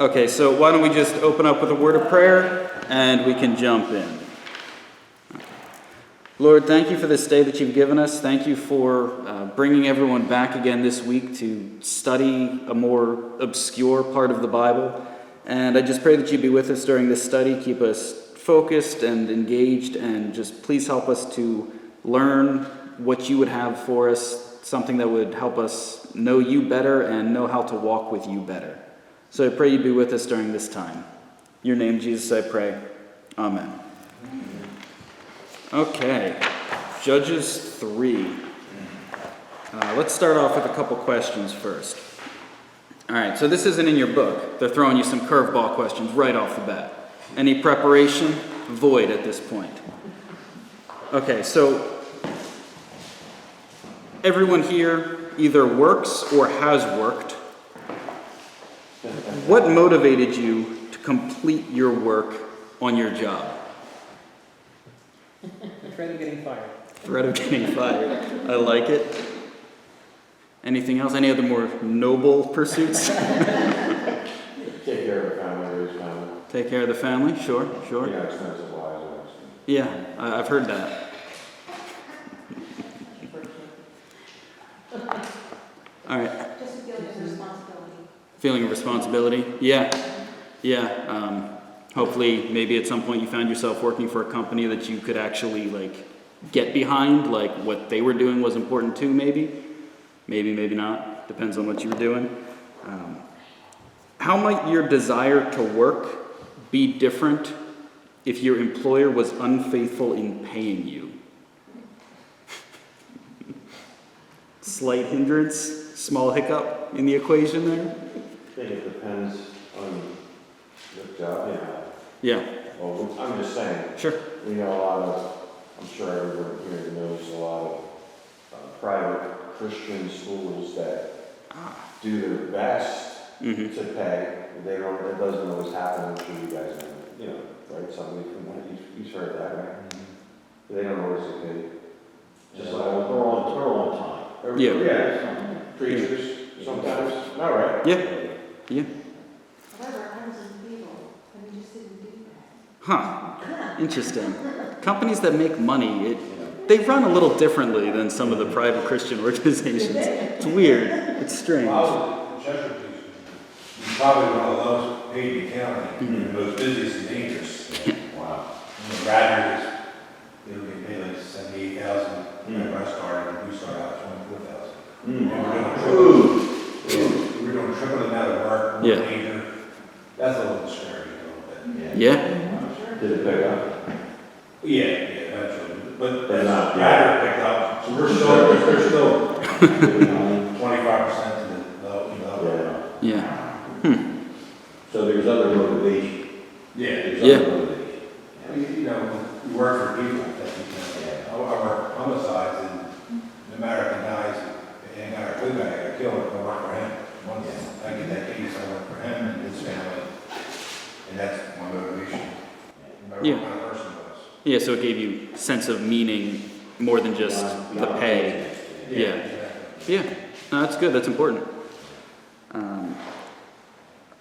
Okay, so why don't we just open up with a word of prayer and we can jump in. Lord, thank you for this day that you've given us. Thank you for bringing everyone back again this week to study a more obscure part of the Bible. And I just pray that you be with us during this study. Keep us focused and engaged, and just please help us to learn what you would have for us, something that would help us know you better and know how to walk with you better. So I pray you be with us during this time. In your name, Jesus, I pray. Amen. Okay, Judges 3. Let's start off with a couple questions first. All right, so this isn't in your book. They're throwing you some curveball questions right off the bat. Any preparation? Void at this point. Okay, so everyone here either works or has worked. What motivated you to complete your work on your job? The threat of getting fired. Threat of getting fired. I like it. Anything else? Any other more noble pursuits? Take care of the family, raise family. Take care of the family? Sure. Yeah, expensive lives. Yeah, I've heard that. All right. Just a feeling of responsibility. Feeling of responsibility? Yeah. Hopefully, maybe at some point you found yourself working for a company that you could actually, get behind, what they were doing was important too, maybe. Maybe not. Depends on what you were doing. How might your desire to work be different if your employer was unfaithful in paying you? Slight hindrance, small hiccup in the equation there? I think it depends on the job you have. Yeah. Well, I'm just saying. Sure. We know a lot of, I'm sure everyone here knows a lot of private Christian schools that do their best to pay. They don't. It doesn't always happen. I'm sure you guys know, right? Somebody from one of you've heard that, right? They don't always get paid. Just like they're on time. Yeah. Preachers sometimes. All right. Yeah. However, I was in legal, and we just didn't do that. Huh. Interesting. Companies that make money, they run a little differently than some of the private Christian organizations. It's weird. It's strange. Well, Chesapeake is probably one of the lowest paid in the county, the most busiest and dangerous. Wow. Radnor is, they were getting paid like $78,000 when I started, and we started out at $24,000. We're doing triple the amount of work, more danger. That's a little scary a little bit. Yeah. Did it pick up? Yeah, eventually. But They're not. Radnor picked up. So we're still 25% to the level. Yeah. So there's other motivation. Yeah. You work for people. I work homicides, and no matter if he dies, and I got a good guy, I got killed, I work for him. Once I get that case, I work for him and his family. And that's my motivation. No matter what kind of person it was. Yeah, so it gave you sense of meaning more than just the pay. Yeah. No, that's good. That's important.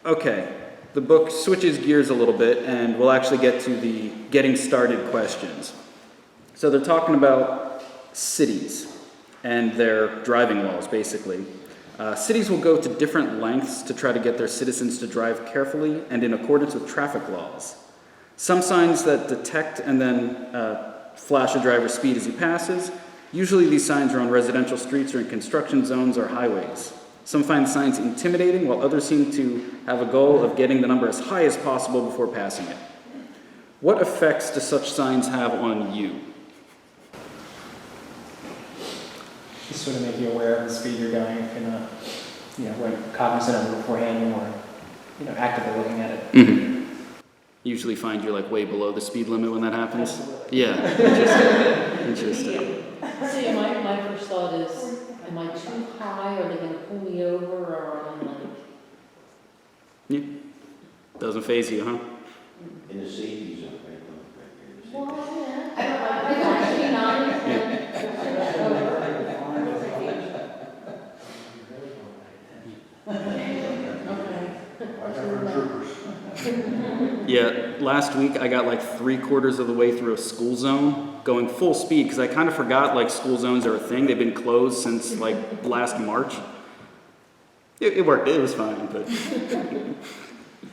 Okay. The book switches gears a little bit, and we'll actually get to the getting started questions. So they're talking about cities and their driving laws, basically. Cities will go to different lengths to try to get their citizens to drive carefully and in accordance with traffic laws. Some signs that detect and then flash a driver's speed as he passes. Usually these signs are on residential streets or in construction zones or highways. Some find signs intimidating, while others seem to have a goal of getting the number as high as possible before passing it. What effects do such signs have on you? Just sort of make you aware of the speed you're going if you're not, weren't cognizant of it beforehand or, actively looking at it. Mm-hmm. Usually find you're way below the speed limit when that happens. Absolutely. Yeah. Interesting. See, my first thought is, am I too high? Are they going to pull me over, or am I Yeah. Doesn't faze you, huh? In the safety zone, right? Well, yeah. I don't actually not. Okay. I got a trooper Yeah, last week I got like 3/4 of the way through a school zone, going full speed, because I kind of forgot like school zones are a thing. They've been closed since like last March. It worked, it was fine, but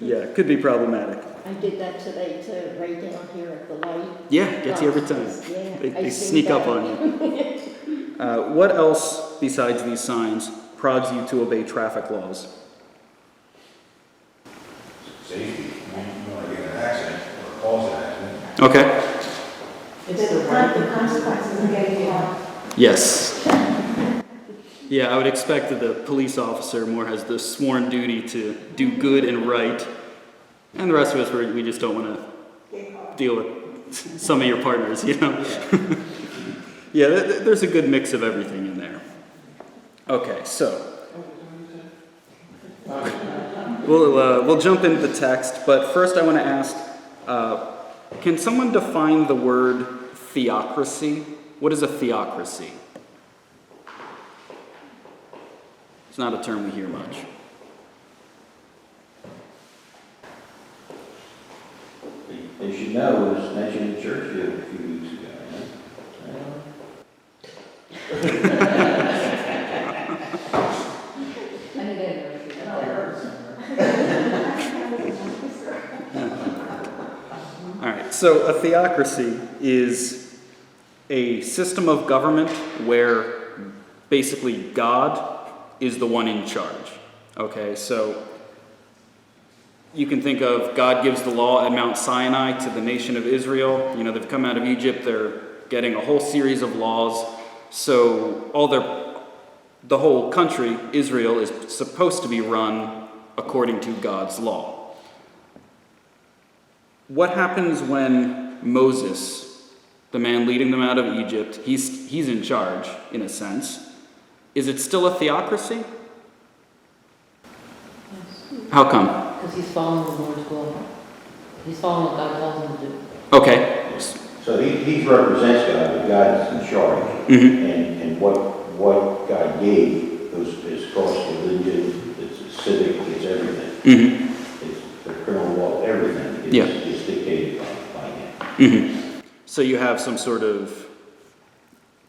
yeah, it could be problematic. I did that today too, right down here at the light. Yeah, gets you every time. Yeah, They I sneak see up that. on you. What else besides these signs prods you to obey traffic laws? Safety, you want to get in an accident or cause an accident. Okay. It's the The right. consequences of getting caught. Yes. Yeah, I would expect that the police officer more has the sworn duty to do good and right, and the rest of us, we just don't want to deal with some of your partners, you know? Yeah, there's a good mix of everything in there. Okay, so we'll jump into the text, but first I want to ask, can someone define the word theocracy? What is a theocracy? It's not a term we hear much. As you know, it was mentioned in Churchfield a few weeks ago. I think I know. All right, so a theocracy is a system of government where basically God is the one in charge. Okay, so you can think of God gives the law at Mount Sinai to the nation of Israel. You know, they've come out of Egypt, they're getting a whole series of laws. So the whole country, Israel, is supposed to be run according to God's law. What happens when Moses, the man leading them out of Egypt, he's in charge, in a sense? Is it still a theocracy? How come? Because he's following the Lord's will. He's following what God tells him to do. Okay. So he represents God, but God is in charge. Mm-hmm. And what God gave is cross religion, it's civic, it's everything. Mm-hmm. It's the criminal law, everything is dictated by him. Mm-hmm. So you have some sort of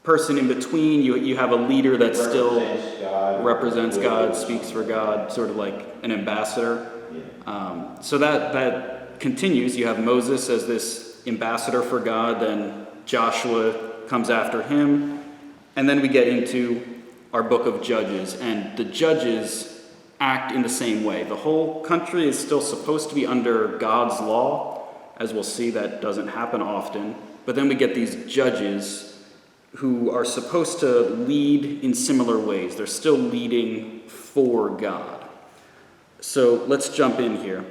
person in between, you have a leader that still represents God, speaks for God, sort of like an ambassador. Yeah. So that continues. You have Moses as this ambassador for God, then Joshua comes after him, and then we get into our book of Judges, and the judges act in the same way. The whole country is still supposed to be under God's law. As we'll see, that doesn't happen often. But then we get these judges who are supposed to lead in similar ways. They're still leading for God. So let's jump in here.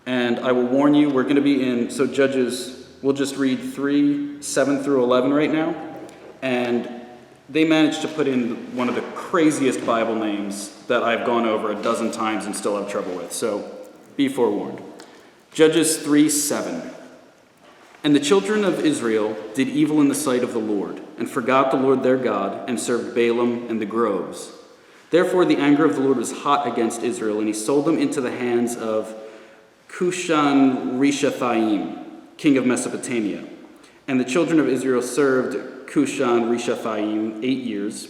And I will warn you, we're going to be in, so Judges, we'll just read 3:7 through 11 right now. And they managed to put in one of the craziest Bible names that I've gone over a dozen times and still have trouble with. So be forewarned. Judges 3:7. And the children of Israel did evil in the sight of the Lord, and forgot the Lord their God, and served Balaam and the groves. Therefore the anger of the Lord was hot against Israel, and he sold them into the hands of Cushan-Rishathaim, king of Mesopotamia. And the children of Israel served Cushan-Rishathaim 8 years.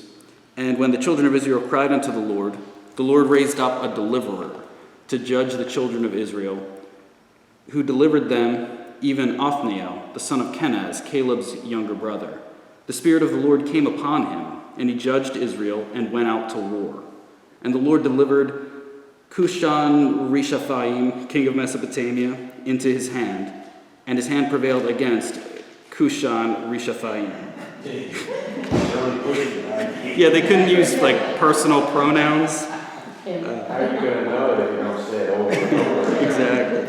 And when the children of Israel cried unto the Lord raised up a deliverer to judge the children of Israel, who delivered them, even Othniel, the son of Kenaz, Caleb's younger brother. The Spirit of the Lord came upon him, and he judged Israel and went out to war. And the Lord delivered Cushan-Rishathaim, king of Mesopotamia, into his hand, and his hand prevailed against Cushan-Rishathaim. Yeah, they couldn't use like personal pronouns. How are you gonna know that you don't say it over and over? Exactly.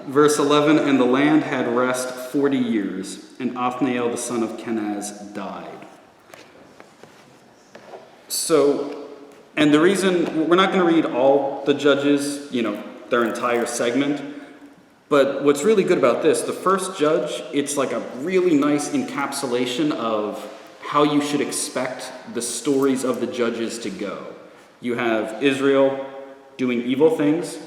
Verse 11, and the land had rest 40 years, and Othniel the son of Kenaz died. So, and the reason, we're not going to read all the judges, their entire segment, but what's really good about this, the first judge, it's like a really nice encapsulation of how you should expect the stories of the judges to go. You have Israel doing evil things,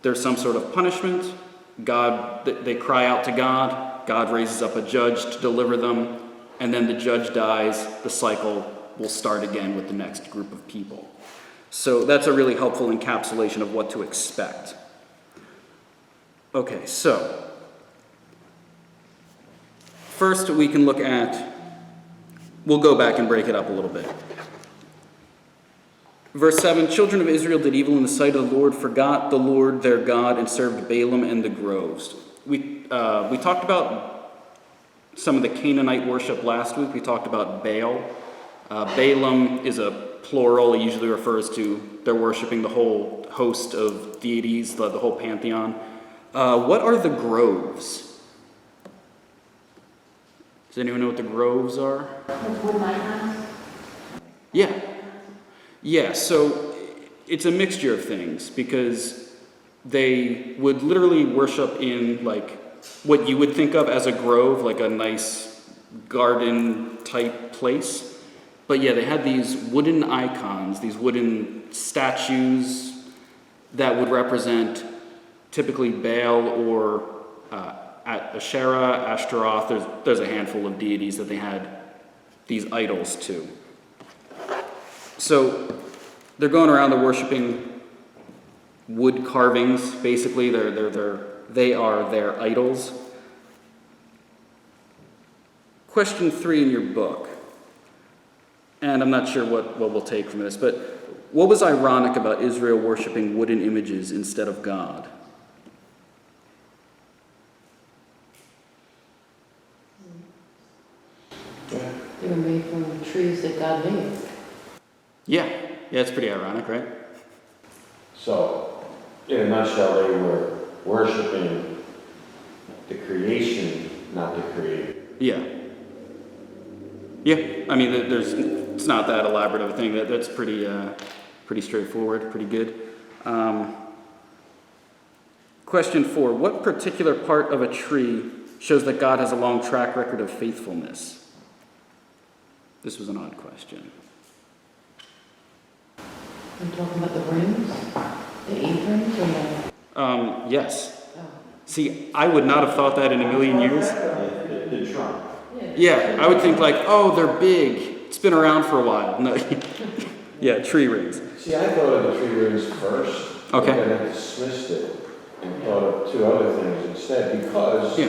there's some sort of punishment, They cry out to God, God raises up a judge to deliver them, and then the judge dies, the cycle will start again with the next group of people. So that's a really helpful encapsulation of what to expect. Okay, so first we can look at, we'll go back and break it up a little bit. Verse 7, children of Israel did evil in the sight of the Lord, forgot the Lord their God, and served Balaam and the groves. We talked about some of the Canaanite worship last week. We talked about Baal. Balaam is a plural. It usually refers to they're worshiping the whole host of deities, the whole pantheon. What are the groves? Does anyone know what the groves are? Wood icons? Yeah. Yeah, so it's a mixture of things because they would literally worship in like what you would think of as a grove, like a nice garden type place. But yeah, they had these wooden icons, these wooden statues that would represent typically Baal or Asherah, Ashtaroth. There's a handful of deities that they had these idols to. So they're going around, they're worshiping wood carvings, basically. They are their idols. Question 3 in your book, and I'm not sure what we'll take from this, but what was ironic about Israel worshiping wooden images instead of God? They were made from trees that God made. Yeah, it's pretty ironic, right? So, in a nutshell, they were worshiping the creation, not the creator. Yeah, I mean, it's not that elaborate of a thing. That's pretty straightforward, pretty good. Question 4, what particular part of a tree shows that God has a long track record of faithfulness? This was an odd question. Are you talking about the rings? The 8 rings or no? Yes. Oh. See, I would not have thought that in a million years. The trunk. Yeah, I would think like, oh, they're big. It's been around for a while. No, yeah, tree rings. See, I thought of the 3 rings first. Okay. And then I dismissed it and thought of 2 other things instead because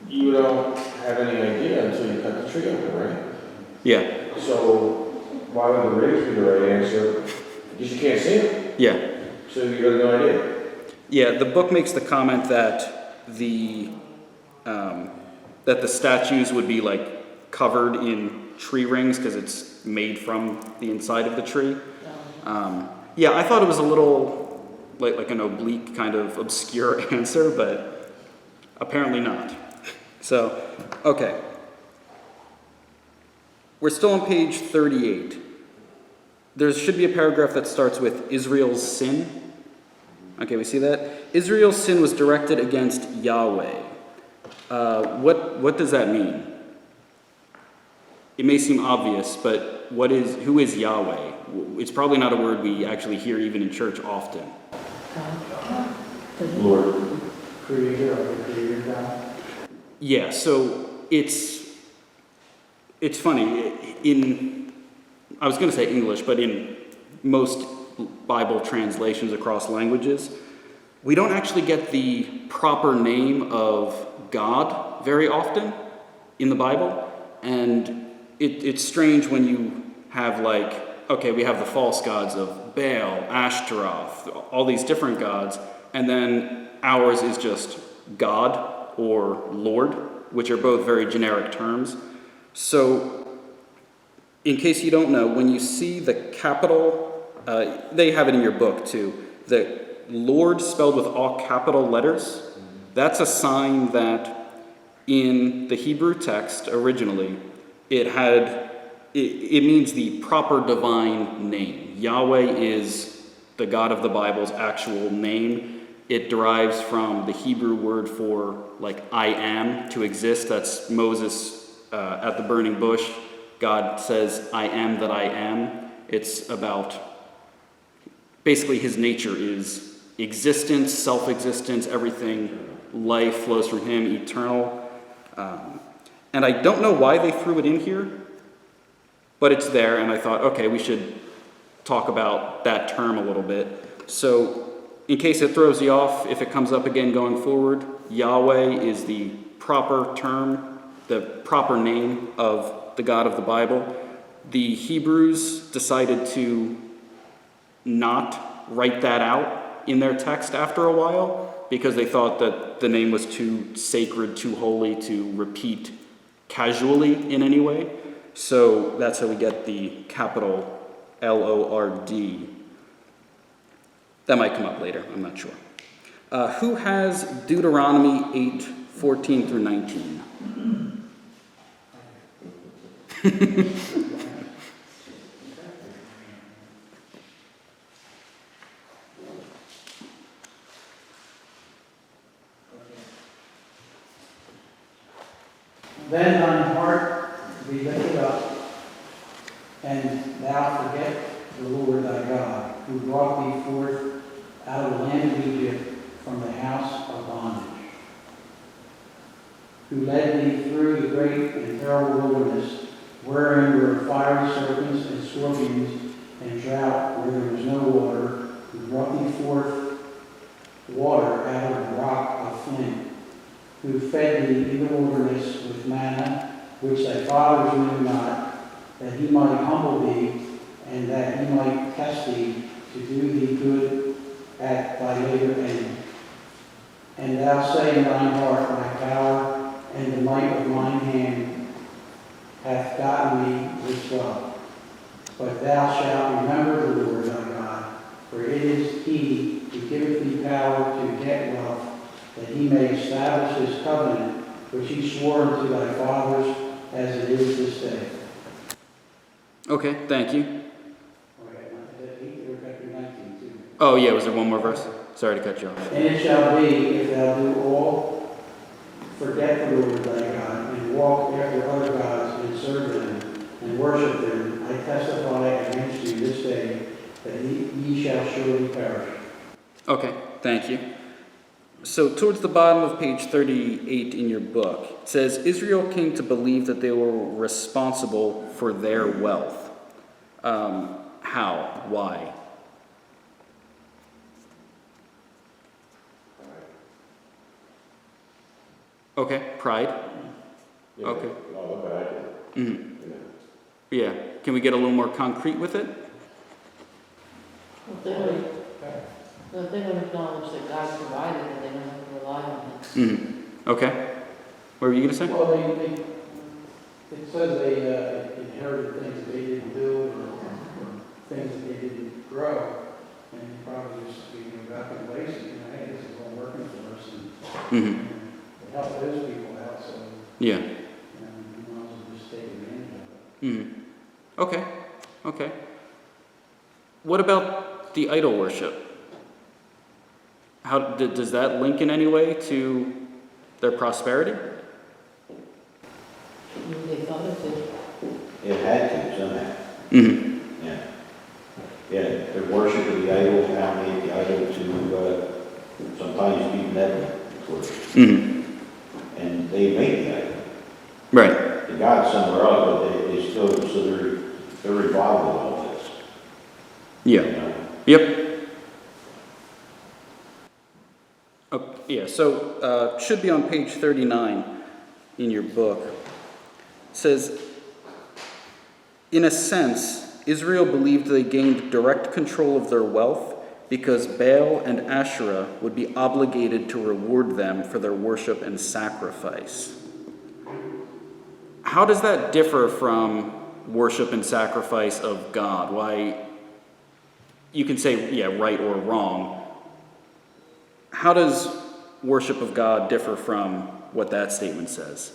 you don't have any idea until you cut the tree open, right? Yeah, So why would the rings be the right answer? Because you can't see them. yeah. So you got no idea. Yeah, the book makes the comment that the statues would be like covered in tree rings because it's made from the inside of the tree. Yeah, I thought it was a little like an oblique kind of obscure answer, but apparently not. So, okay. We're still on page 38. There should be a paragraph that starts with Israel's sin. Okay, we see that? Israel's sin was directed against Yahweh. What does that mean? It may seem obvious, but who is Yahweh? It's probably not a word we actually hear even in church often. Lord. Creator or the creator God. Yeah, so it's funny. I was going to say English, but in most Bible translations across languages, we don't actually get the proper name of God very often in the Bible. And it's strange when you have we have the false gods of Baal, Ashtaroth, all these different gods, and then ours is just God or Lord, which are both very generic terms. So, in case you don't know, when you see the capital, they have it in your book too, the Lord spelled with all capital letters, that's a sign that in the Hebrew text originally, it means the proper divine name. Yahweh is the God of the Bible's actual name. It derives from the Hebrew word for I am, to exist. That's Moses at the burning bush. God says, I am that I am. It's about, basically his nature is existence, self-existence, everything, life flows from him, eternal. And I don't know why they threw it in here, but it's there, and I thought, okay, we should talk about that term a little bit. So, in case it throws you off, if it comes up again going forward, Yahweh is the proper term, the proper name of the God of the Bible. The Hebrews decided to not write that out in their text after a while because they thought that the name was too sacred, too holy to repeat casually in any way. So that's how we get the capital Lord. That might come up later, I'm not sure. Who has Deuteronomy 8:14 through 19? Then thine heart be lifted up, and thou forget the Lord thy God, who brought thee forth out of the land of Egypt from the house of bondage, who led thee through the great and terrible wilderness, wherein were fiery serpents and scorpions and drought, where there was no water, who brought thee forth water out of the rock of flint, who fed thee in the wilderness with manna, which thy fathers knew not, that he might humble thee, and that he might test thee, to do thee good at thy later end. And thou say in thine heart, my power and the might of mine hand hath gotten me this wealth. But thou shalt remember the Lord thy God, for it is he who giveth thee power to get wealth, that he may establish his covenant, which he swore unto thy fathers, as it is this day. Okay, thank you. All right, is that 8 or chapter 19 too? Oh yeah, was there one more verse? Sorry to cut you off. And it shall be, if thou do all, forget the Lord thy God, and walk after other gods, and serve them, and worship them, I testify against you this day, that ye shall surely perish. Okay, thank you. So towards the bottom of page 38 in your book, it says, Israel came to believe that they were responsible for their wealth. How? Why? Okay, pride. Yeah, Okay. Oh, look what I did. Mhm. You know. Yeah. Can we get a little more concrete with it? If they don't, if they don't acknowledge that God provided it, they don't have to rely on it. Okay. What were you going to say? Well, it says they inherited things that they didn't do, or things that they didn't grow, and probably just, got complacent, hey, this is all working for us, and help those people out, so, Yeah. you might as well just take advantage of it. Okay. Okay. What about the idol worship? How does that link in any way to their prosperity? They thought it did. It had to somehow, Mm-hmm. yeah. Yeah, the worship of the idol, now made the idol to, sometimes be metal, of course. Mm-hmm. And they made the idol. Right. The God somewhere else, but they still, so they're involved with all this. Yeah. You know? Yep. Yeah, so should be on page 39 in your book. It says, in a sense, Israel believed they gained direct control of their wealth because Baal and Asherah would be obligated to reward them for their worship and sacrifice. How does that differ from worship and sacrifice of God? Why, you can say, yeah, right or wrong. How does worship of God differ from what that statement says?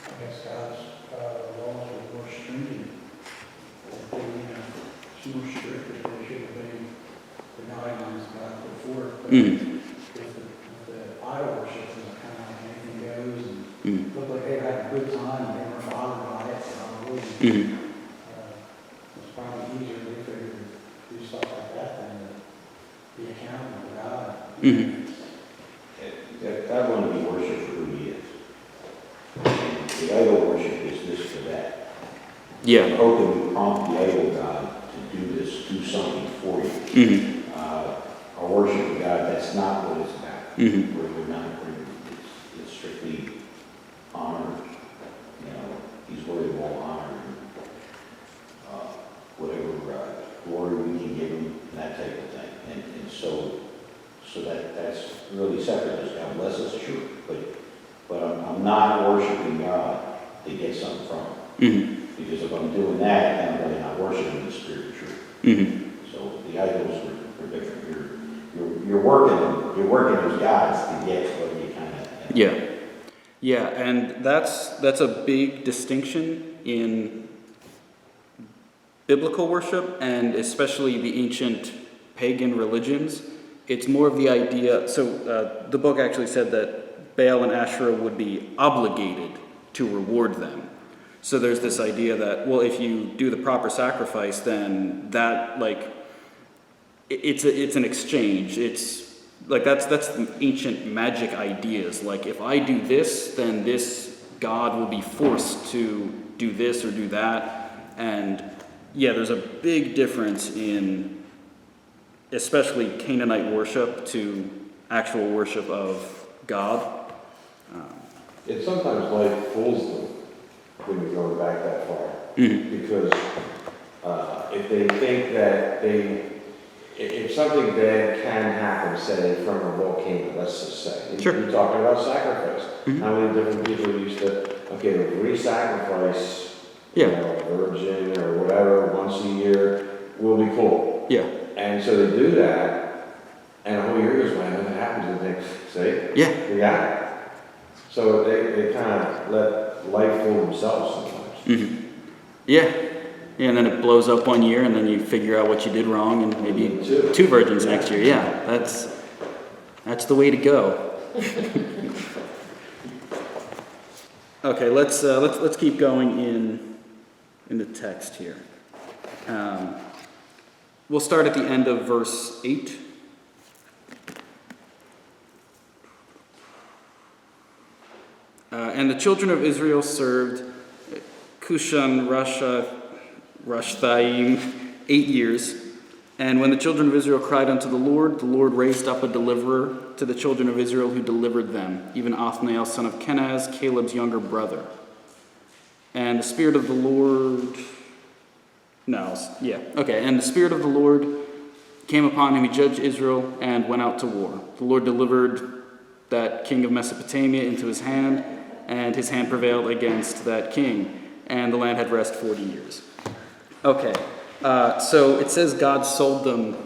I guess God's laws are more stringent. It's more strict than they should have been, the guidelines God put forth. But if the idol worship is kind of like anything goes, and look like they had a good time, and they weren't bothered by it, probably. It's probably Mm-hmm. God want to be worshipped for who he is. And the idol worship is this for that. Yeah. How can we prompt the idol God to do this, do something for you? Mm-hmm. Our worship of God, that's not what it's about. Mm-hmm. We're not, it's strictly honor. He's worthy of all honor. Whatever glory we can give him, and that type of thing. And so that's really separate. As God bless us, sure. But I'm not worshiping God to get something from him. Mm-hmm. Because if I'm doing that, then I'm really not worshiping the Spirit of truth. Mm-hmm. So the idols are different. You're working those gods to get what you kind of. Yeah. Yeah, and that's a big distinction in biblical worship, and especially the ancient pagan religions. It's more of the idea, so the book actually said that Baal and Asherah would be obligated to reward them. So there's this idea that, well, if you do the proper sacrifice, then that, like, it's an exchange. It's like that's the ancient magic ideas. Like, if I do this, then this god will be forced to do this or do that. And yeah, there's a big difference in especially Canaanite worship to actual worship of God. It sometimes like fools them when you're going back that far. Mm-hmm. Because if they think that if something bad can happen, say from a volcano, let's just say, Sure. You're talking about sacrifice. Mm-hmm. How many different people used to, re-sacrifice, Yeah. a virgin or whatever once a year will be cool. Yeah. And so they do that, and a whole year goes by, and then it happens, and they say, Yeah. we got it. So they kind of let life fool themselves sometimes. Mm-hmm. Yeah. Yeah, and then it blows up one year, and then you figure out what you did wrong, and maybe two virgins next year. Yeah, that's the way to go. Okay, let's keep going in the text here. We'll start at the end of verse 8. And the children of Israel served Cushan Rishathaim 8 years. And when the children of Israel cried unto the Lord raised up a deliverer to the children of Israel who delivered them, even Othniel, son of Kenaz, Caleb's younger brother. And the Spirit of the Lord... And the Spirit of the Lord came upon him. He judged Israel and went out to war. The Lord delivered that king of Mesopotamia into his hand, and his hand prevailed against that king. And the land had rest 40 years. Okay, so it says God sold them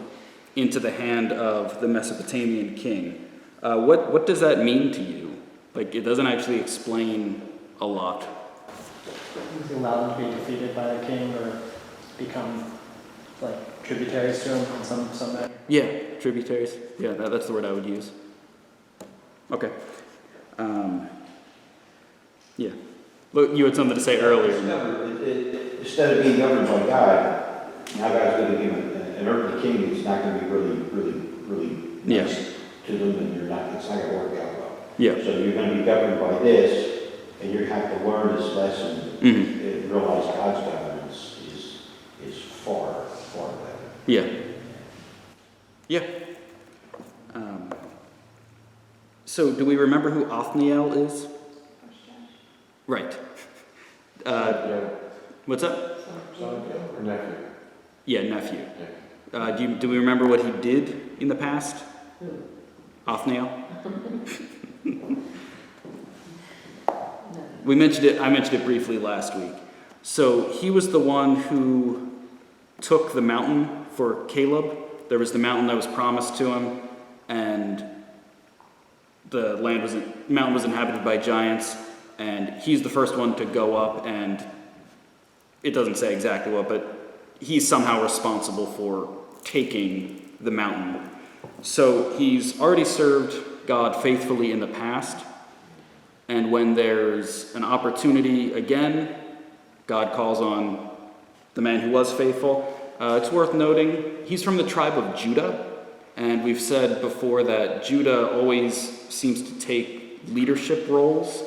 into the hand of the Mesopotamian king. What does that mean to you? Like, it doesn't actually explain a lot. Does it allow them to be defeated by the king or become like tributaries to him in some manner? Yeah, tributaries. Yeah, that's the word I would use. Okay. Yeah. Look, you had something to say earlier. Instead of being governed by God, now God's going to give an earthly king that's not going to be really nice to them, and it's not going to work out well. Yeah. So you're going to be governed by this, and you have to learn this lesson and realize God's governance is far better. Yeah. Yeah. So do we remember who Othniel is? Right. What's up? Son or nephew? Yeah, nephew. Do we remember what he did in the past? Othniel? I mentioned it briefly last week. So he was the one who took the mountain for Caleb. There was the mountain that was promised to him, and the mountain was inhabited by giants, and he's the first one to go up, and it doesn't say exactly what, but he's somehow responsible for taking the mountain. So he's already served God faithfully in the past, and when there's an opportunity again, God calls on the man who was faithful. It's worth noting, he's from the tribe of Judah, And we've said before that Judah always seems to take leadership roles.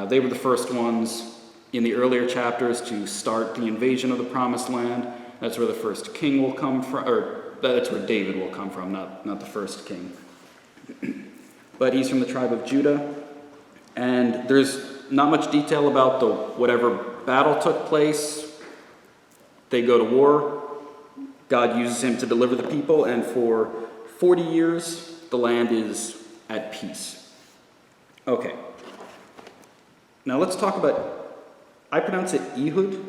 They were the first ones in the earlier chapters to start the invasion of the Promised Land. That's where the first king will come from, or that's where David will come from, not the first king. But he's from the tribe of Judah. And there's not much detail about whatever battle took place. They go to war. God uses him to deliver the people, and for 40 years, the land is at peace. Okay. Now let's talk about, I pronounce it Ehud.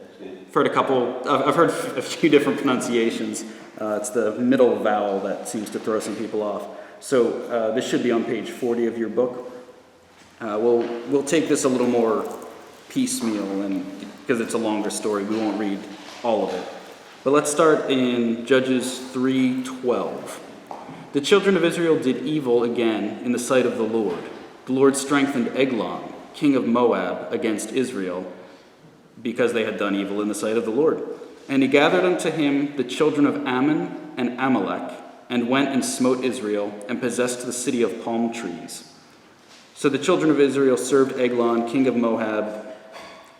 That's good. I've heard a few different pronunciations. It's the middle vowel that seems to throw some people off. So this should be on page 40 of your book. We'll take this a little more piecemeal, and because it's a longer story, we won't read all of it. But let's start in Judges 3:12. The children of Israel did evil again in the sight of the Lord. The Lord strengthened Eglon, king of Moab, against Israel, because they had done evil in the sight of the Lord. And he gathered unto him the children of Ammon and Amalek, and went and smote Israel, and possessed the city of palm trees. So the children of Israel served Eglon, king of Moab,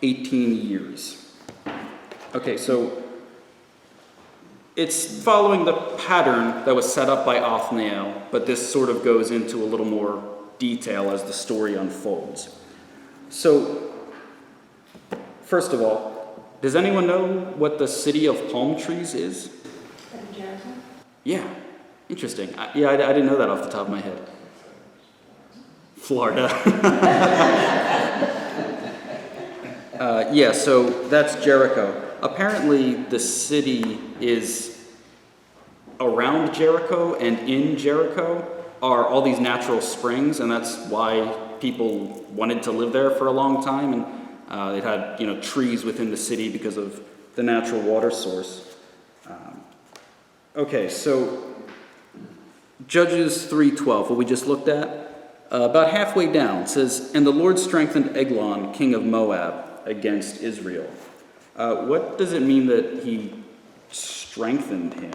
18 years. Okay, so it's following the pattern that was set up by Othniel, but this sort of goes into a little more detail as the story unfolds. So, first of all, does anyone know what the city of palm trees is? Jericho? Yeah, interesting. I didn't know that off the top of my head. Florida. So that's Jericho. Apparently, the city is around Jericho, and in Jericho are all these natural springs, and that's why people wanted to live there for a long time. And it had, trees within the city because of the natural water source. Okay, so Judges 3:12, what we just looked at, about halfway down, says, "And the Lord strengthened Eglon, king of Moab, against Israel." What does it mean that he strengthened him?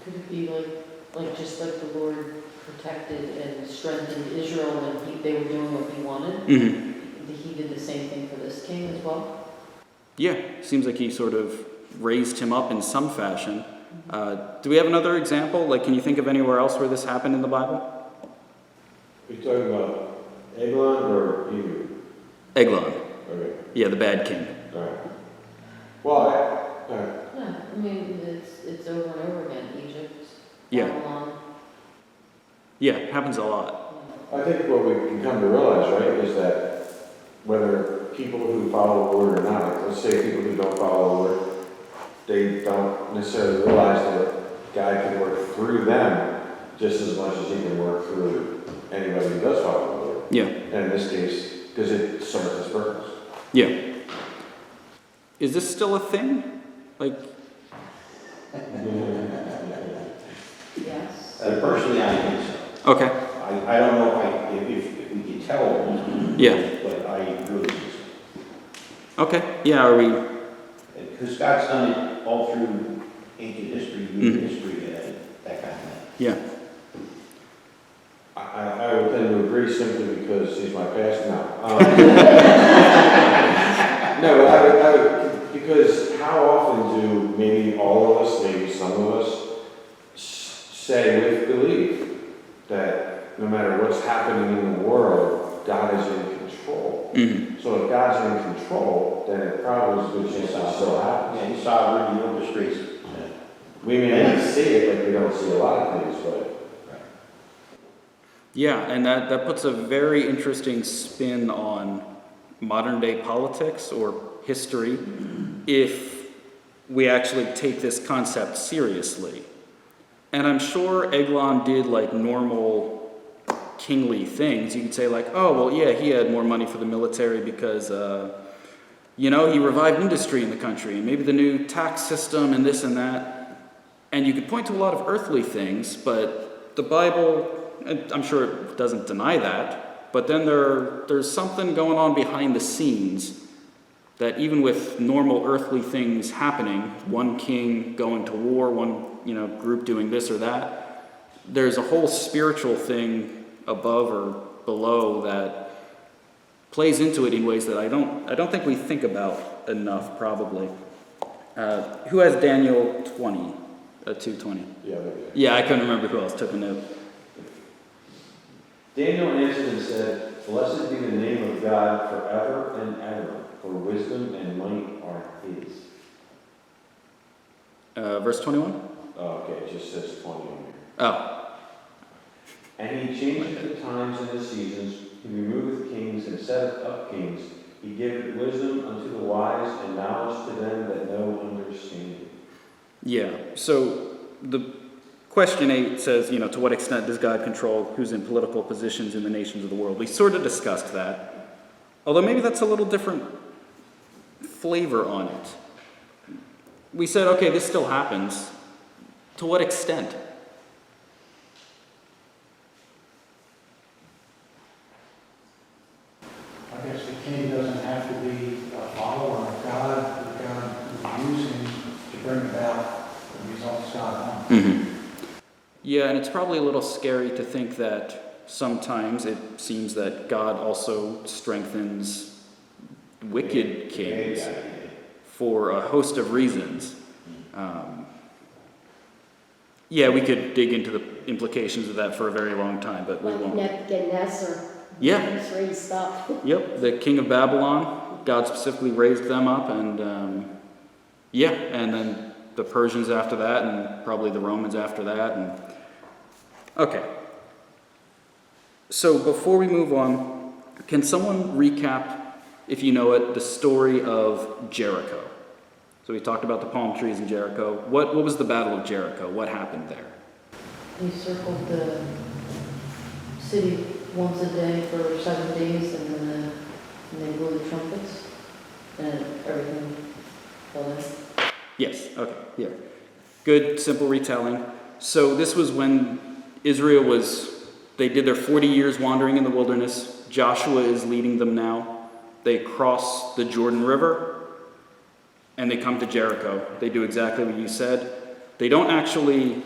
Could it be just like the Lord protected and strengthened Israel when they were doing what he wanted? Mm-hmm. He did the same thing for this king as well? Yeah, seems like he sort of raised him up in some fashion. Do we have another example? Can you think of anywhere else where this happened in the Bible? Are you talking about Eglon or Ehud? Eglon. Okay, Yeah, the bad king. all right. Well, Yeah, I mean, it's over and over again. Egypt, Yeah. Babylon. Yeah, it happens a lot. I think what we can come to realize, right, is that whether people who follow the Lord or not, let's say people who don't follow the Lord, they don't necessarily realize that God can work through them just as much as he can work through anybody who does follow the Lord. Yeah. And in this case, because it serves its purpose. Yeah. Is this still a thing? Yes. Personally, I think so. Okay. I don't know if we can tell, Yeah. but I really think so. Okay. Yeah, are we... Because God's done it all through ancient history, human history, that kind of thing. Yeah. I would tend to agree simply because he's my pastor now. No, I would, because how often do maybe all of us, maybe some of us, say with belief that no matter what's happening in the world, God is in control. Mm-hmm. So if God's in control, then it probably is a good chance it still happens. Yeah, he's sovereign, he orchestrates it. We may not see it like we don't see a lot of things, but Yeah, and that puts a very interesting spin on modern day politics or history if we actually take this concept seriously. And I'm sure Eglon did normal kingly things. You could say oh, well, yeah, he had more money for the military because, he revived industry in the country and maybe the new tax system and this and that. And you could point to a lot of earthly things, but the Bible, I'm sure it doesn't deny that, but then there's something going on behind the scenes that even with normal earthly things happening, one king going to war, one group doing this or that, there's a whole spiritual thing above or below that plays into it in ways that I don't think we think about enough, probably. Who has Daniel 20, 2:20? Yeah, Yeah, I couldn't remember who else took a note. Daniel answered and said, "Blessed be the name of God forever and ever, for wisdom and might are his." Verse 21? Oh, okay, it just says 20 on here. Oh, And he changeth the times and the seasons. He removeth kings and setteth up kings. He giveth wisdom unto the wise and knowledge to them that know understanding. yeah. So the question 8 says, to what extent does God control who's in political positions in the nations of the world? We sort of discussed that, although maybe that's a little different flavor on it. We said, okay, this still happens. To what extent? I guess the king doesn't have to be a follower of God, but God will use him to bring about the results God wants. Yeah, and it's probably a little scary to think that sometimes it seems that God also strengthens wicked kings for a host of reasons. Yeah, we could dig into the implications of that for a very long time, but we Like won't. Nebuchadnezzar. Yeah. He was raised up. Yep, the king of Babylon, God specifically raised them up, and and then the Persians after that, and probably the Romans after that. And okay. So before we move on, can someone recap, if you know it, the story of Jericho? So we talked about the palm trees in Jericho. What was the Battle of Jericho? What happened there? They circled the city once a day for 7 days, and then they blew the trumpets, and everything fell in. Yes, okay, yeah. Good, simple retelling. So this was when Israel they did their 40 years wandering in the wilderness. Joshua is leading them now. They cross the Jordan River, and they come to Jericho. They do exactly what you said. They don't actually,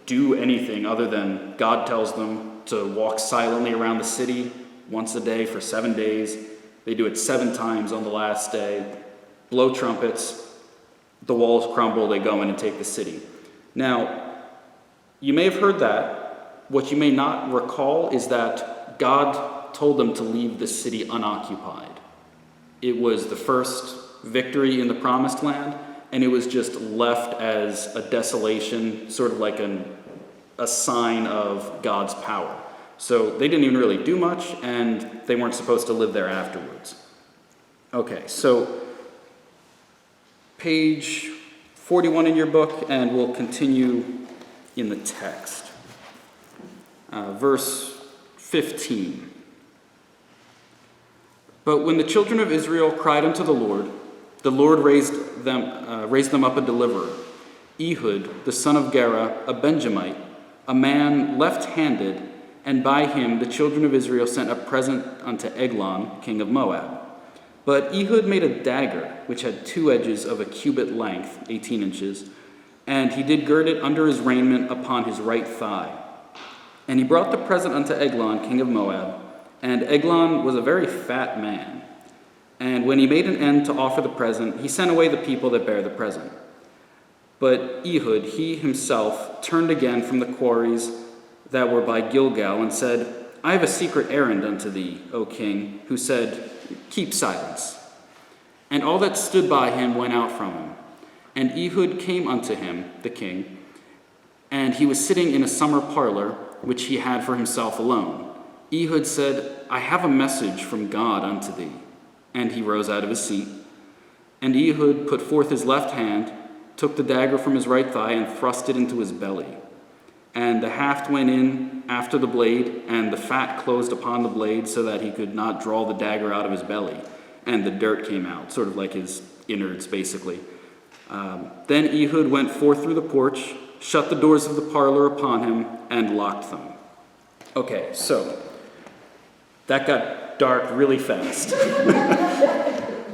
do anything other than God tells them to walk silently around the city once a day for 7 days. They do it 7 times on the last day, blow trumpets, the walls crumble, they go in and take the city. Now, you may have heard that. What you may not recall is that God told them to leave the city unoccupied. It was the first victory in the promised land, and it was just left as a desolation, sort of like a sign of God's power. So they didn't even really do much, and they weren't supposed to live there afterwards. Okay, so page 41 in your book, and we'll continue in the text. Verse 15. But when the children of Israel cried unto the Lord raised them up a deliverer, Ehud, the son of Gera, a Benjamite, a man left-handed, and by him the children of Israel sent a present unto Eglon, king of Moab. But Ehud made a dagger, which had 2 edges of a cubit length, 18 inches, and he did gird it under his raiment upon his right thigh. And he brought the present unto Eglon, king of Moab, and Eglon was a very fat man. And when he made an end to offer the present, he sent away the people that bare the present. But Ehud, he himself, turned again from the quarries that were by Gilgal, and said, I have a secret errand unto thee, O king, who said, Keep silence. And all that stood by him went out from him. And Ehud came unto him, the king, and he was sitting in a summer parlor, which he had for himself alone. Ehud said, I have a message from God unto thee. And he rose out of his seat. And Ehud put forth his left hand, took the dagger from his right thigh, and thrust it into his belly. And the haft went in after the blade, and the fat closed upon the blade, so that he could not draw the dagger out of his belly. And the dirt came out, sort of like his innards, basically. Then Ehud went forth through the porch, shut the doors of the parlor upon him, and locked them. Okay, so that got dark really fast.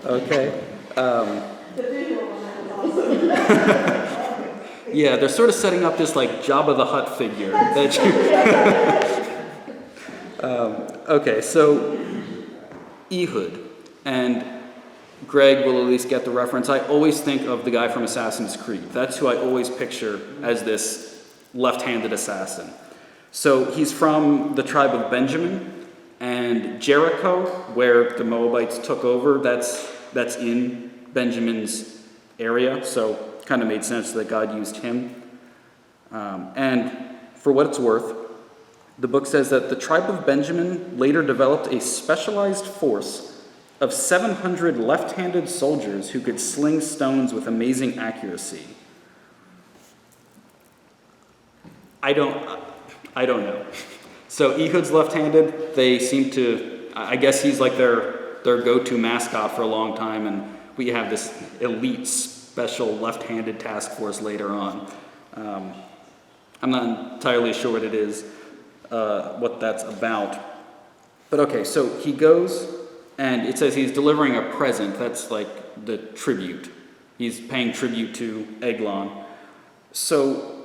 Okay. The visual on that was awesome. Yeah, they're sort of setting up this like Jabba the Hutt figure. That okay, so Ehud, and Greg will at least get the reference. I always think of the guy from Assassin's Creed. That's who I always picture as this left-handed assassin. So he's from the tribe of Benjamin, and Jericho, where the Moabites took over, that's in Benjamin's area, so it kind of made sense that God used him. And for what it's worth, the book says that the tribe of Benjamin later developed a specialized force of 700 left-handed soldiers who could sling stones with amazing accuracy. I don't know. So Ehud's left-handed. They seem to, I guess he's like their go-to mascot for a long time, and we have this elite special left-handed task force later on. I'm not entirely sure what it is, what that's about. But okay, so he goes, and it says he's delivering a present. That's like the tribute. He's paying tribute to Eglon. So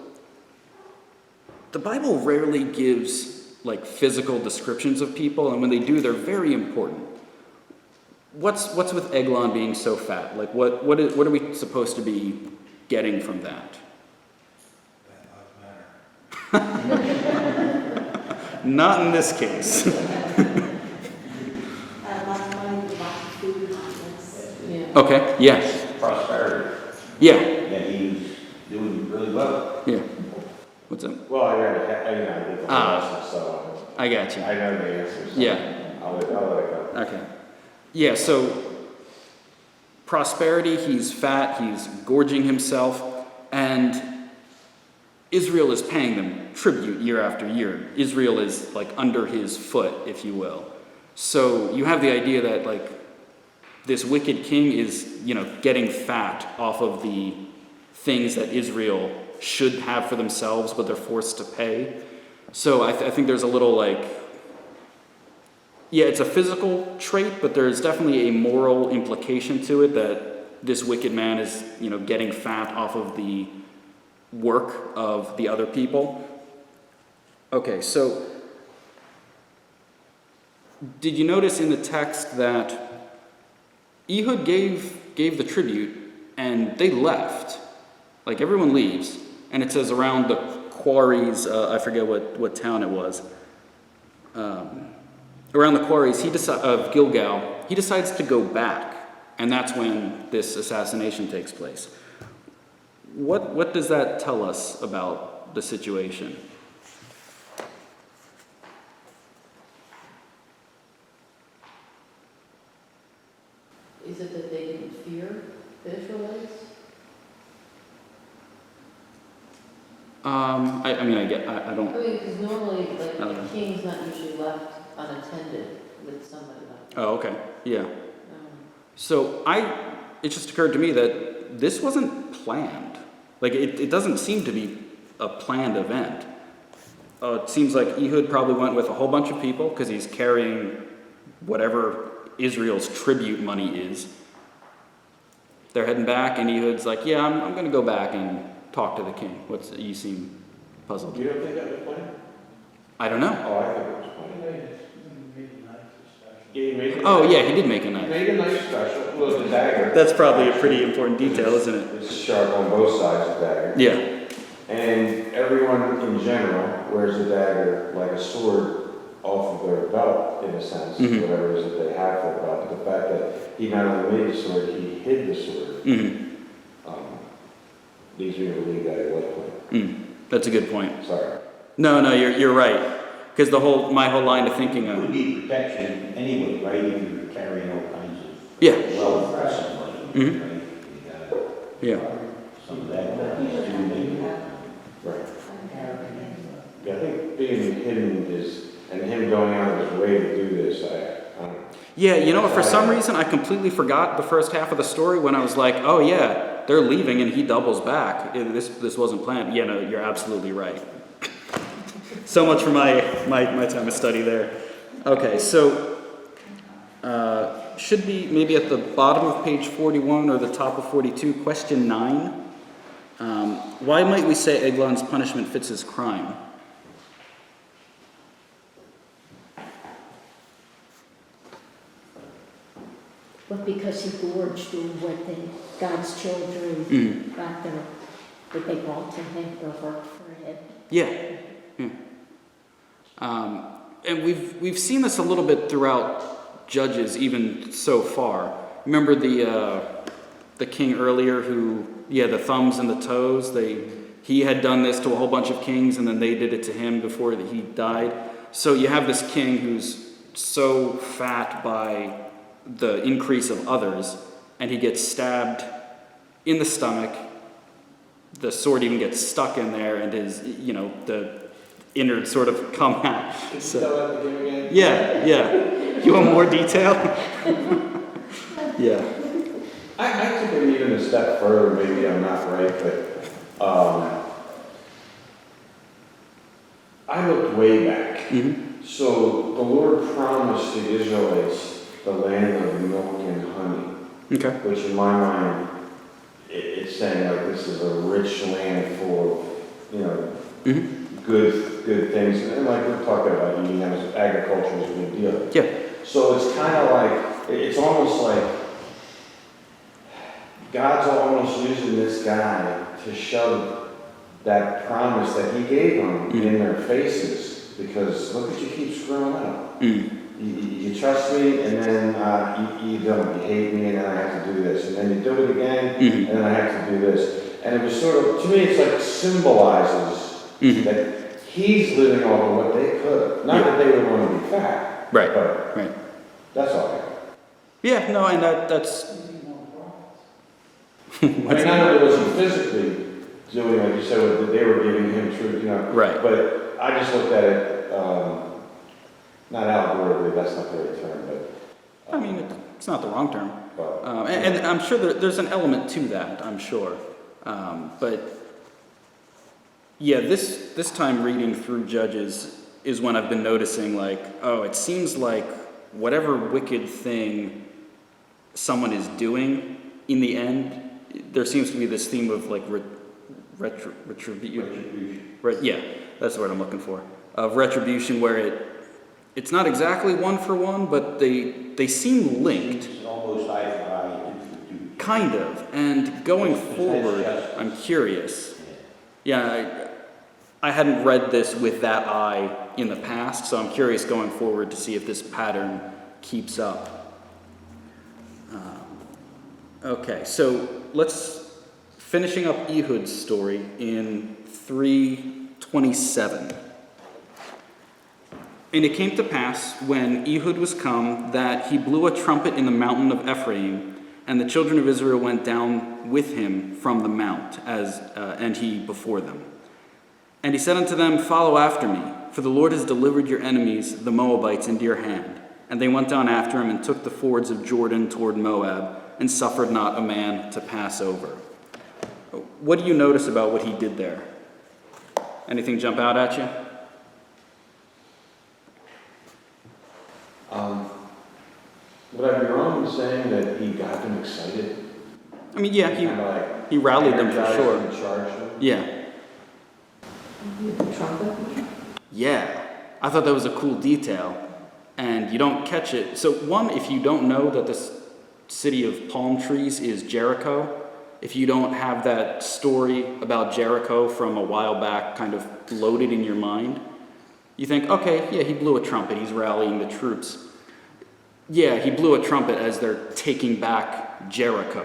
the Bible rarely gives like physical descriptions of people, and when they do, they're very important. What's with Eglon being so fat? Like what are we supposed to be getting from that? That doesn't matter. Not in this case. Lots of money, lots of food, that's, Yeah. Okay, yes. Prosperity. Yeah, Yeah, he's doing really well. yeah. What's up? Well, I did the Ah. lesson, so I got you. I know the answers. So Yeah. I'll let it go. Okay. Yeah, so prosperity, he's fat, he's gorging himself, and Israel is paying them tribute year after year. Israel is like under his foot, if you will. So you have the idea that like this wicked king is, getting fat off of the things that Israel should have for themselves, but they're forced to pay. So I think there's a little like, yeah, it's a physical trait, but there's definitely a moral implication to it that this wicked man is, getting fat off of the work of the other people. Okay, so did you notice in the text that Ehud gave the tribute and they left? Like everyone leaves, and it says around the quarries, I forget what town it was. Around the quarries of Gilgal, he decides to go back, and that's when this assassination takes place. What does that tell us about the situation? Is it that they didn't fear the Israelites? I don't. Because normally, like, I don't know. the king's not usually left unattended with somebody like that. Oh, okay, yeah. So it just occurred to me that this wasn't planned. Like, it doesn't seem to be a planned event. It seems like Ehud probably went with a whole bunch of people because he's carrying whatever Israel's tribute money is. They're heading back, and Ehud's like, yeah, I'm going to go back and talk to the king. You seem puzzled. You don't think that was planned? I don't know. Oh, I think it was planned. Yeah, he made it. Oh, yeah, he did make a He knife. made a nice special. Well, the dagger. That's probably a pretty important detail, isn't it? It's sharp on both sides of the dagger. Yeah. And everyone in general wears a dagger like a sword off of their belt, in a sense, Mhm. whatever it is that they have for a belt. The fact that he not only made the sword, he hid the sword, Mm-hmm. leads me to believe that it was planned. That's a good point. Sorry. No, you're right. Because my whole line of thinking It would of, be protection anyway, right, if you're carrying all kinds of yeah, wealth for somebody, Mhm. right? You got yeah. some of that, do make Right. Yeah, I think being hidden and him going out of his way to do this, I don't know. Yeah, for some reason, I completely forgot the first half of the story when I was like, oh yeah, they're leaving and he doubles back. This wasn't planned. Yeah, no, you're absolutely right. So much for my time of study there. Okay, so should be maybe at the bottom of page 41 or the top of 42, question 9. Why might we say Eglon's punishment fits his crime? But because he gorged on what God's children got there, that they brought to him to work for him. Yeah. And we've seen this a little bit throughout Judges, even so far. Remember the king earlier who, the thumbs and the toes. He had done this to a whole bunch of kings, and then they did it to him before he died. So you have this king who's so fat by the increase of others, and he gets stabbed in the stomach. The sword even gets stuck in there, and the innards sort of come out. Can you tell that again? Yeah. You want more detail? Yeah. I took it even a step further, maybe I'm not right, but I looked way back. Mm-hmm. So the Lord promised the Israelites the land of milk and honey, Okay. which in my mind, it's saying like this is a rich land full of, Mm-hmm. good things. And like we're talking about, agriculture is a big deal. Yeah. So it's kind of like, it's almost like God's almost using this guy to shove that promise that he gave them in their faces, because look at you keep screwing up. You trust me, and then you don't. You hate me, and then I have to do this. And then you do it again, and then I have to do this. And it was sort of, to me, it's like symbolizes that he's living over what they could. Not that they would want to be fat. Right. But Right. that's all. Yeah. No, and that's. I mean, not that it wasn't physically doing, like you said, what they were giving him truth, Right. But I just looked at it, not allegorically, that's not the right term, but. I mean, it's not the wrong term. But And I'm sure there's an element to that, I'm sure. But yeah, this time reading through Judges is when I've been noticing, like, oh, it seems like whatever wicked thing someone is doing, in the end, there seems to be this theme of like retribution. Yeah, that's the word I'm looking for. Of retribution, where it's not exactly one for one, but they seem linked. It's almost eye for eye, tooth for tooth. Kind of. And going forward, I'm curious. Yeah, I hadn't read this with that eye in the past, so I'm curious going forward to see if this pattern keeps up. Okay, so finishing up Ehud's story in 3:27. And it came to pass, when Ehud was come, that he blew a trumpet in the mountain of Ephraim, and the children of Israel went down with him from the mount, and he before them. And he said unto them, Follow after me, for the Lord has delivered your enemies, the Moabites, into your hand. And they went down after him, and took the fords of Jordan toward Moab, and suffered not a man to pass over. What do you notice about what he did there? Anything jump out at you? Would I be wrong in saying that he got them excited? I mean, yeah, he rallied them for energized sure. and charged them? Yeah. With the trumpet? Yeah. I thought that was a cool detail. And you don't catch it. So one, if you don't know that this city of palm trees is Jericho, if you don't have that story about Jericho from a while back kind of loaded in your mind, you think, okay, yeah, he blew a trumpet, he's rallying the troops. Yeah, he blew a trumpet as they're taking back Jericho,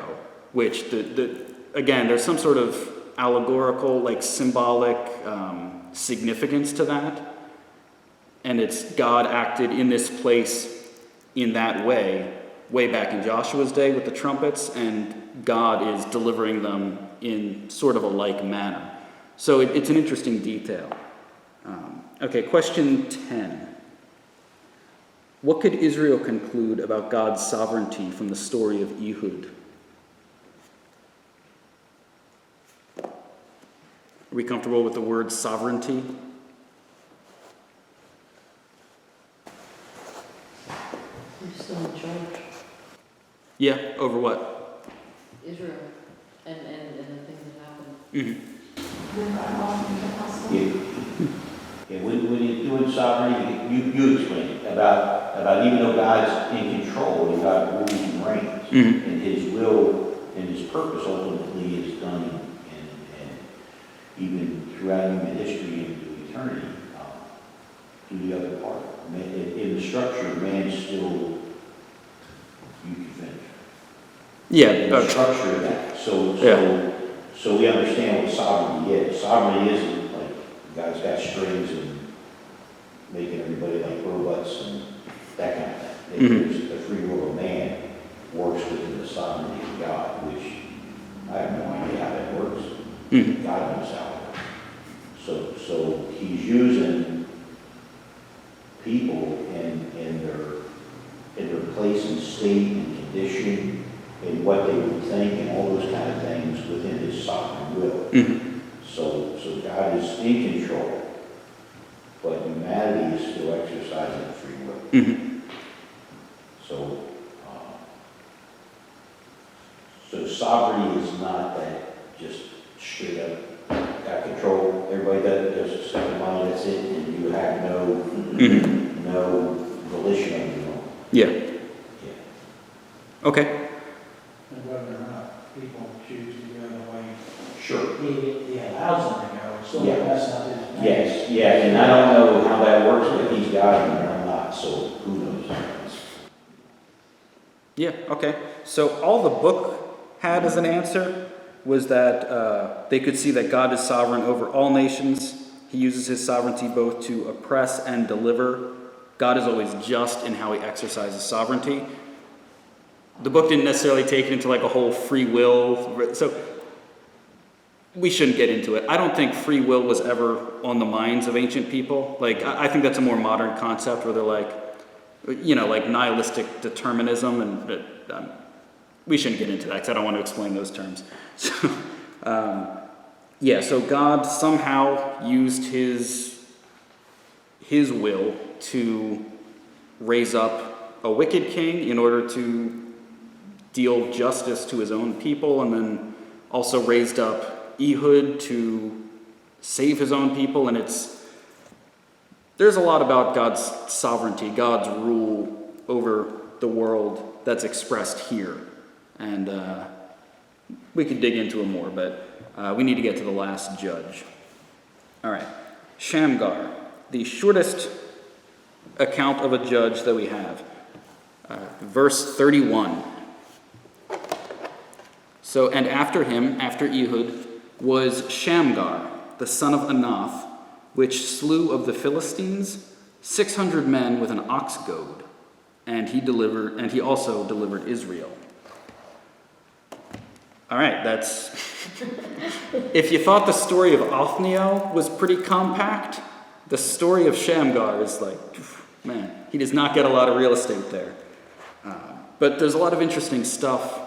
which, again, there's some sort of allegorical, like symbolic significance to that. And it's God acted in this place in that way back in Joshua's day with the trumpets, and God is delivering them in sort of a like manner. So it's an interesting detail. Okay, question 10. What could Israel conclude about God's sovereignty from the story of Ehud? Are we comfortable with the word sovereignty? He's still in charge. Yeah, over what? Israel and the things that happened. Mm-hmm. Then God walked into the hospital. Yeah, when you're doing sovereignty, you explain it, about even though God's in control, and God rules and reigns, Mm-hmm. and His will and His purpose ultimately is done, and even throughout human history into eternity, to the other part. In the structure, man still, you can finish. Yeah. In the structure of that, so we understand what sovereignty is. Sovereignty isn't like God's got strings and making everybody like robots and that kind of thing. Mhm. The free will of man works within the sovereignty of God, which I have no idea how that works. Mhm. God knows how it works. So He's using people in their place and state and condition and what they would think and all those kind of things within His sovereign will. Mm-hmm. So God is in control, but humanity is still exercising free will. Mm-hmm. So, so sovereignty is not that just straight up got control. Everybody does just set the money, that's it, and you have no Mm-hmm. no volition of your own. Yeah. Yeah. Okay. And whether or not people choose to go the way Sure. he allows them to go, so Yeah. that's not his. Yes, yeah, and I don't know how that works, but He's guiding them or not, so who knows? Yeah, okay. So all the book had as an answer was that they could see that God is sovereign over all nations. He uses His sovereignty both to oppress and deliver. God is always just in how He exercises sovereignty. The book didn't necessarily take it into like a whole free will. So we shouldn't get into it. I don't think free will was ever on the minds of ancient people. Like, I think that's a more modern concept where they're like, you know, like nihilistic determinism, and we shouldn't get into that because I don't want to explain those terms. So, yeah, so God somehow used his will to raise up a wicked king in order to deal justice to His own people, and then also raised up Ehud to save His own people. And there's a lot about God's sovereignty, God's rule over the world that's expressed here. And we could dig into it more, but we need to get to the last judge. All right. Shamgar, the shortest account of a judge that we have. Verse 31. So, and after him, after Ehud, was Shamgar, the son of Anath, which slew of the Philistines 600 men with an ox goad, and he also delivered Israel. All right, that's... If you thought the story of Othniel was pretty compact, the story of Shamgar is like, man, he does not get a lot of real estate there. But there's a lot of interesting stuff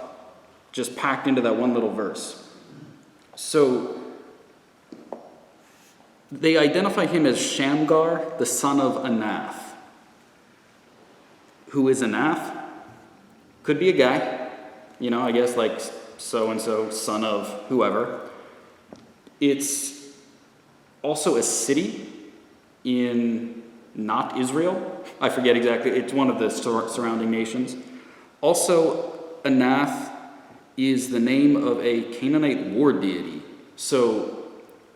just packed into that one little verse. So, they identify him as Shamgar, the son of Anath. Who is Anath? Could be a guy, you know, I guess like so-and-so, son of whoever. It's also a city in not Israel. I forget exactly. It's one of the surrounding nations. Also, Anath is the name of a Canaanite war deity. So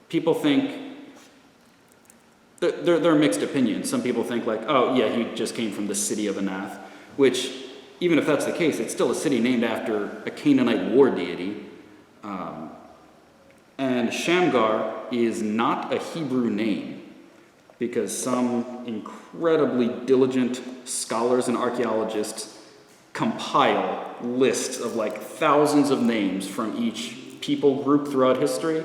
people think, there are mixed opinions. Some people think like, oh yeah, he just came from the city of Anath, which, even if that's the case, it's still a city named after a Canaanite war deity. And Shamgar is not a Hebrew name, because some incredibly diligent scholars and archaeologists compile lists of like thousands of names from each people group throughout history,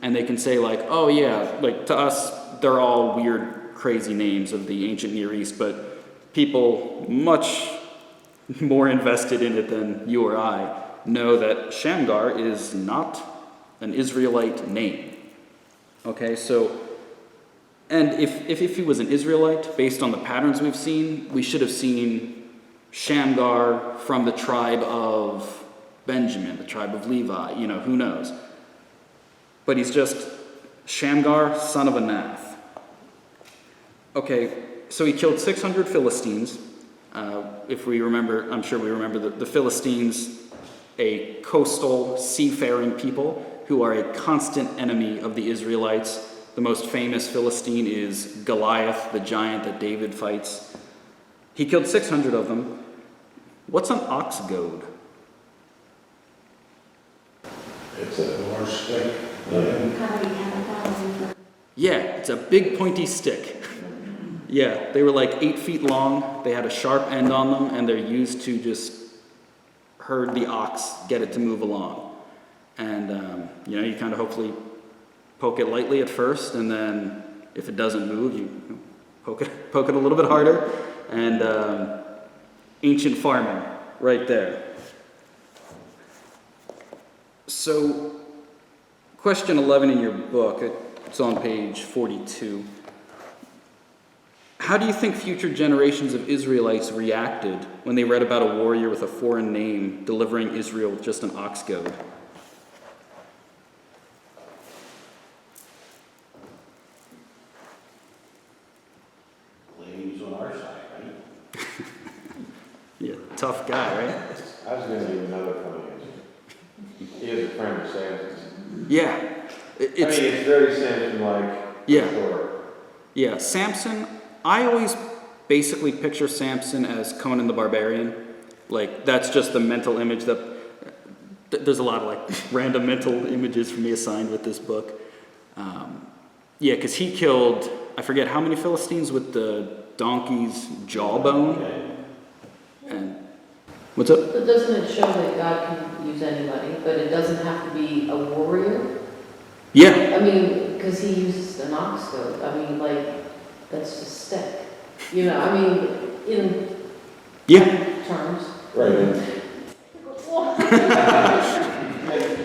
and they can say like, oh yeah, like to us, they're all weird, crazy names of the ancient Near East, but people much more invested in it than you or I know that Shamgar is not an Israelite name. Okay, so, and if he was an Israelite, based on the patterns we've seen, we should have seen Shamgar from the tribe of Benjamin, the tribe of Levi, who knows. But he's just Shamgar, son of Anath. Okay, so he killed 600 Philistines. If we remember, I'm sure we remember the Philistines, a coastal seafaring people who are a constant enemy of the Israelites. The most famous Philistine is Goliath, the giant that David fights. He killed 600 of them. What's an ox goad? It's a large stick. Yeah, it's a big pointy stick. Yeah, they were like 8 feet long. They had a sharp end on them, and they're used to just herd the ox, get it to move along. And, you kind of hopefully poke it lightly at first, and then if it doesn't move, you poke it a little bit harder. And ancient farming right there. So, question 11 in your book, it's on page 42. How do you think future generations of Israelites reacted when they read about a warrior with a foreign name delivering Israel with just an ox goad? Blame's on our side, right? Yeah, tough guy, right? I was going to give another funny answer. He is a friend of Samson's. Yeah. It's very Samson-like. Yeah. Sure. Yeah, Samson, I always basically picture Samson as Conan the Barbarian. Like, that's just the mental image there's a lot of random mental images for me assigned with this book. Yeah, because he killed, I forget how many Philistines with the donkey's jawbone. And what's up? But doesn't it show that God can use anybody, but it doesn't have to be a warrior? Yeah. I mean, because he uses an ox goad. I mean, that's just stick. In terms. Right.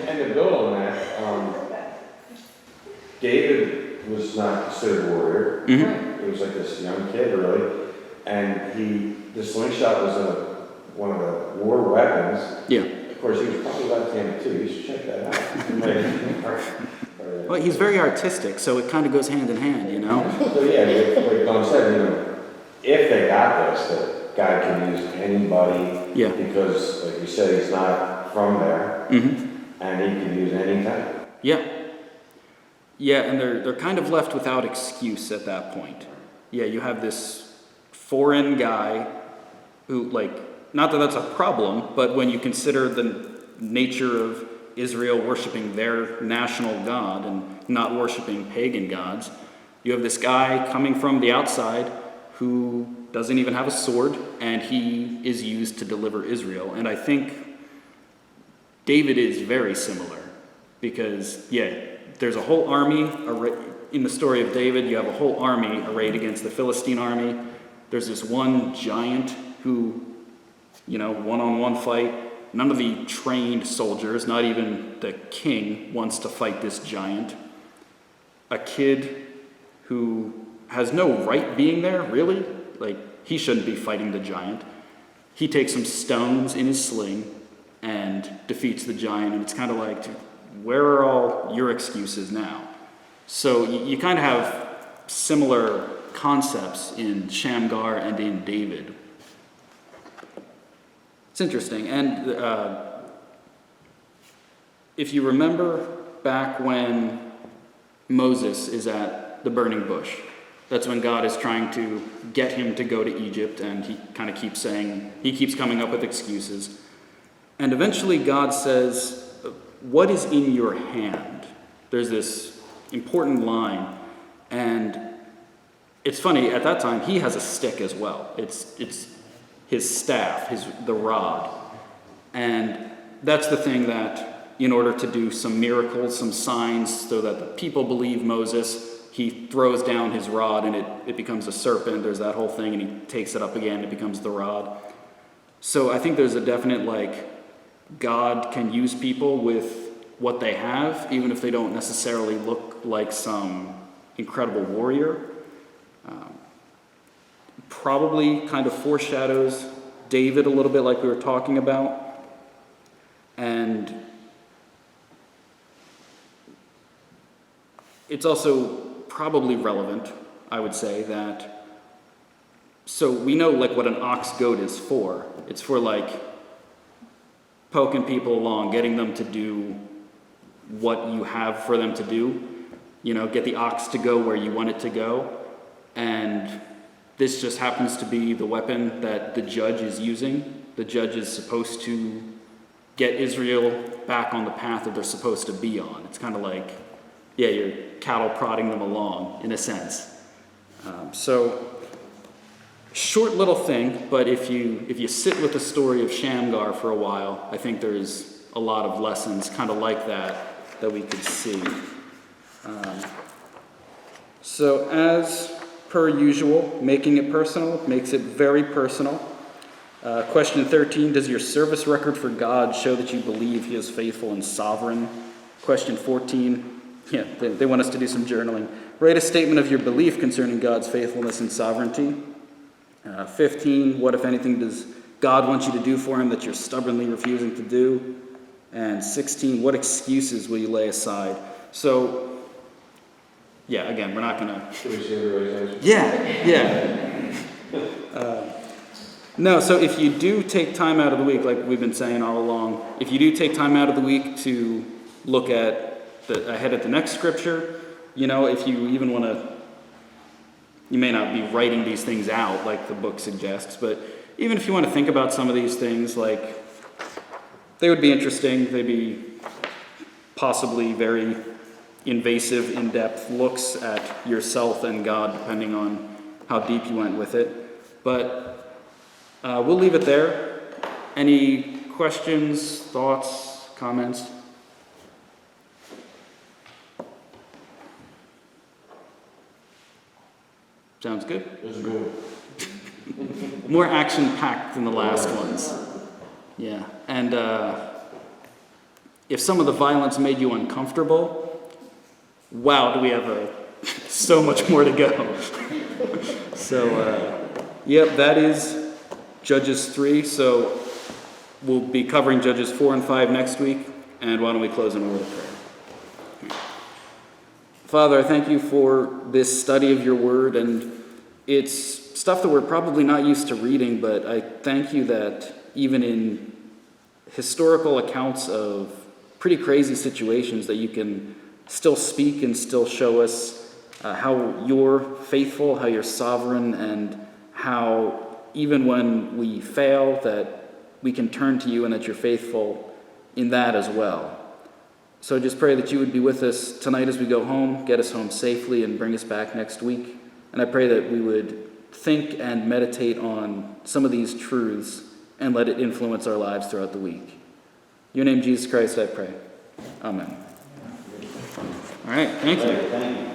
And to build on that, David was not considered a warrior. Mm-hmm. He was like this young kid, really. And the slingshot was one of the war weapons. Yeah. Of course, he was probably left-handed too. You should check that out. Well, he's very artistic, so it kind of goes hand in hand, So yeah, like Don said, if they got this, that God can use anybody. Yeah. Because, like you said, he's not from there. Mm-hmm. And he can use anything. Yeah. Yeah, and they're kind of left without excuse at that point. Yeah, you have this foreign guy who, not that that's a problem, but when you consider the nature of Israel worshiping their national god and not worshiping pagan gods, you have this guy coming from the outside who doesn't even have a sword, and he is used to deliver Israel. And I think David is very similar because, there's a whole army in the story of David. You have a whole army arrayed against the Philistine army. There's this one giant who, one-on-one fight. None of the trained soldiers, not even the king, wants to fight this giant. A kid who has no right being there, really. He shouldn't be fighting the giant. He takes some stones in his sling and defeats the giant, and it's kind of like, where are all your excuses now? So you kind of have similar concepts in Shamgar and in David. It's interesting. And if you remember back when Moses is at the burning bush, that's when God is trying to get him to go to Egypt, and he kind of keeps coming up with excuses. And eventually God says, "What is in your hand?" There's this important line, and it's funny, at that time he has a stick as well. It's his staff, the rod. And that's the thing that, in order to do some miracles, some signs, so that the people believe Moses, he throws down his rod and it becomes a serpent. There's that whole thing, and he takes it up again, it becomes the rod. So I think there's a definite, God can use people with what they have, even if they don't necessarily look like some incredible warrior. Probably kind of foreshadows David a little bit, like we were talking about. And it's also probably relevant, I would say, that, so we know like what an ox goad is for. It's for like poking people along, getting them to do what you have for them to do. You know, get the ox to go where you want it to go. And this just happens to be the weapon that the judge is using. The judge is supposed to get Israel back on the path that they're supposed to be on. It's kind of like, yeah, you're cattle prodding them along, in a sense. So, short little thing, but if you sit with the story of Shamgar for a while, I think there's a lot of lessons kind of like that we could see. So as per usual, making it personal makes it very personal. Question 13, does your service record for God show that you believe he is faithful and sovereign? Question 14, yeah, they want us to do some journaling. Write a statement of your belief concerning God's faithfulness and sovereignty. 15, what, if anything, does God want you to do for him that you're stubbornly refusing to do? And 16, what excuses will you lay aside? So, yeah, again, we're not going to... Should we see everybody's answers? Yeah. No, so if you do take time out of the week, like we've been saying all along, if you do take time out of the week to look at ahead at the next scripture, you know, if you even want to, you may not be writing these things out like the book suggests, but even if you want to think about some of these things, like, they would be interesting. They'd be possibly very invasive, in-depth looks at yourself and God, depending on how deep you went with it. But we'll leave it there. Any questions, thoughts, comments? Sounds good. This is good. More action-packed than the last ones. Yeah, and if some of the violence made you uncomfortable, wow, do we have so much more to go. So, yep, that is Judges 3. So we'll be covering Judges 4 and 5 next week. And why don't we close in a word of prayer. Father, I thank you for this study of your word, and it's stuff that we're probably not used to reading, but I thank you that even in historical accounts of pretty crazy situations that you can still speak and still show us how you're faithful, how you're sovereign, and how even when we fail that we can turn to you and that you're faithful in that as well. So just pray that you would be with us tonight as we go home, get us home safely, and bring us back next week. And I pray that we would think and meditate on some of these truths and let it influence our lives throughout the week. In your name, Jesus Christ, I pray. Amen. All right, thank you. Thank you.